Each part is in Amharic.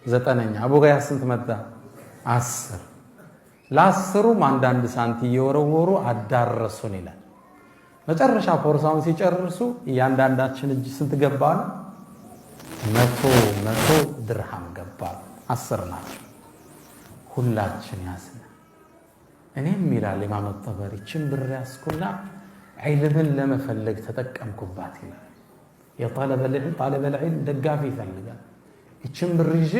ዘጠነኛ አቡ ገያስ ስንት መጣ 10 ለ10ሩም አንዳንድ ሳንቲ እየወረወሩ አዳረሱን ይላል መጨረሻ ፖርሳውን ሲጨርሱ እያንዳንዳችን እጅ ስንት ገባ 100 ድርሃም ገባ 10 ናቸው ሁላችን ያስነ እኔም ይላል ኢማም አልጠበሪ ችምብር ያስኩና ዒልምን ለመፈለግ ተጠቀምኩባት ይላል የጣለበ العلم ደጋፊ ይፈልጋል ችምብር ይዤ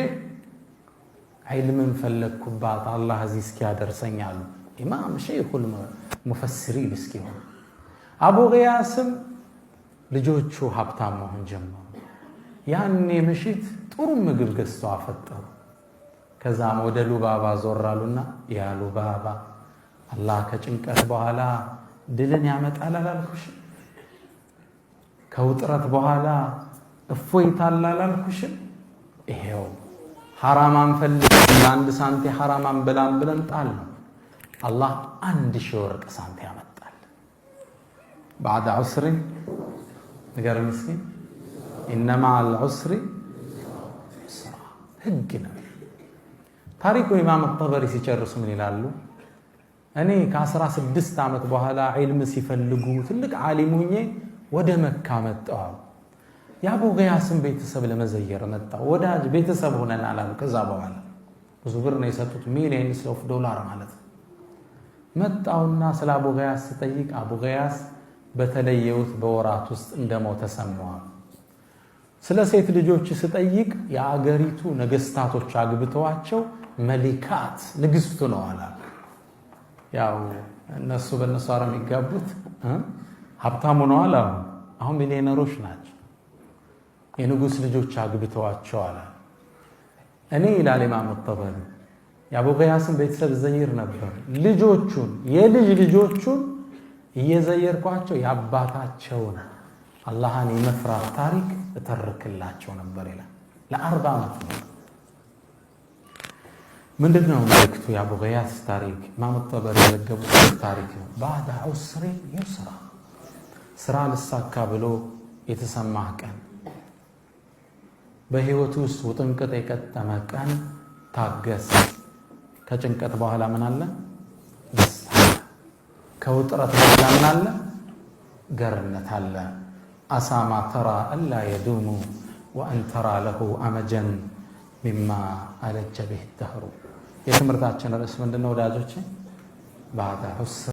ዒልምን ፈለግኩባት አላህ እዚህ እስኪያደርሰኛል ኢማም ሸይኹል ሙፈሲሪን እስኪሆን አቡ ገያስም ልጆቹ ሀብታም መሆን ጀመሩ ያኔ ምሽት ጥሩ ምግብ ገዝተው አፈጠሩ ከዛም ወደ ሉባባ ዞራሉና ያ ሉባባ አላህ ከጭንቀት በኋላ ድልን ያመጣል አላልኩሽ ከውጥረት በኋላ እፎይታ አላልኩሽ ይሄው ሐራማን ፈልግ አንድ ሳንቲ ሐራማን ብለን ጣል አላህ 1000 ወርቅ ሳንቲ ያመጣል بعد عسر نقر المسكين إنما العسر يسرا هجنا تاريخ إمام الطبري ሲጨርሱ ምን ይላሉ እኔ ከ16 ዓመት በኋላ ዒልም ሲፈልጉ ትልቅ ዓሊም ሆኜ ወደ መካ መጣሁ ያቡ ገያስን ቤተሰብ ለመዘየር መጣሁ ወዳጅ ቤተሰብ ሆነናል አሉ ከዛ በኋላ ብዙ ብር ነው የሰጡት ሚሊየንስ ኦፍ ዶላር ማለት መጣውና ስለ አቡ ገያስ ሲጠይቅ አቡ ገያስ በተለየውት በወራት ውስጥ እንደሞተ ሰማው ስለ ሴት ልጆች ሲጠይቅ የአገሪቱ ነገስታቶች አግብተዋቸው መሊካት ንግስቱ ነው አላ ያው እነሱ በእነሱ አረም ይጋቡት ሀብታሙ ነው አላ አሁን ሚሊዮነሮች ናቸው የንጉስ ልጆች አግብተዋቸው አላ እኔ ኢላል ኢማም አልጠበሪ የአቡ ገያስን ቤተሰብ ዘይር ነበር ልጆቹን የልጅ ልጆቹን እየዘየርኳቸው ያባታቸውን አላህን የመፍራት ታሪክ እተርክላቸው ነበር ይላል ለ40 ዓመት ምንድነው መልእክቱ የአቡ ገያስ ታሪክ ኢማም አልጠበሪ የዘገቡት ታሪክ ነው بعد عسر يسرا ስራ ልሳካ ብሎ የተሰማህ ቀን በህይወቱ ውስጥ ውጥንቅጥ የቀጠመ ቀን ታገስ ከጭንቀት በኋላ ምን አለ ከውጥረት በኋላ ምን አለ ገርነት አለ አሳማ ተራ አላ يدوم وان ترى له امجا مما علج به الدهر የትምርታችን ርዕስ ምንድነው ወዳጆቼ بعد عسر